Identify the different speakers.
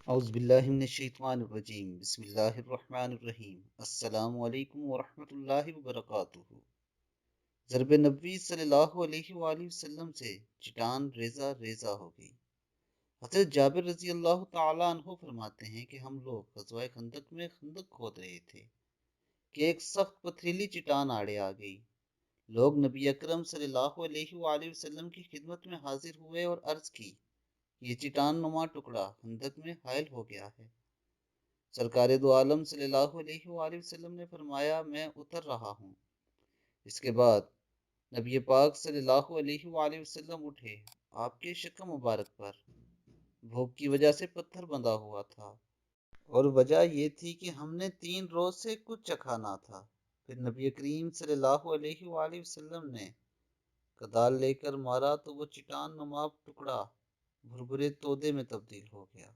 Speaker 1: اعوذ باللہ من الشیطان الرجیم بسم اللہ الرحمن الرحیم السلام علیکم ورحمۃ اللہ وبرکاتہ۔ ضرب نبوی صلی اللہ علیہ وآلہ وسلم سے چٹان ریزہ ریزہ ہو گئی۔ حضرت جابر رضی اللہ تعالیٰ عنہ فرماتے ہیں کہ ہم لوگ غزوہ خندق میں خندق کھود رہے تھے کہ ایک سخت پتھریلی چٹان آڑے آ گئی۔ لوگ نبی اکرم صلی اللہ علیہ وآلہ وسلم کی خدمت میں حاضر ہوئے اور عرض کی، یہ چٹان نما ٹکڑا خندق میں حائل ہو گیا ہے۔ سرکار دو عالم صلی اللہ علیہ وآلہ وسلم نے فرمایا، میں اتر رہا ہوں۔ اس کے بعد نبی پاک صلی اللہ علیہ وآلہ وسلم اٹھے۔ آپ کے شکم مبارک پر بھوک کی وجہ سے پتھر بندھا ہوا تھا، اور وجہ یہ تھی کہ ہم نے 3 روز سے کچھ چکھا نہ تھا۔ پھر نبی کریم صلی اللہ علیہ وآلہ وسلم نے کدال لے کر مارا تو وہ چٹان نما ٹکڑا بھربھرے تودے میں تبدیل ہو گیا۔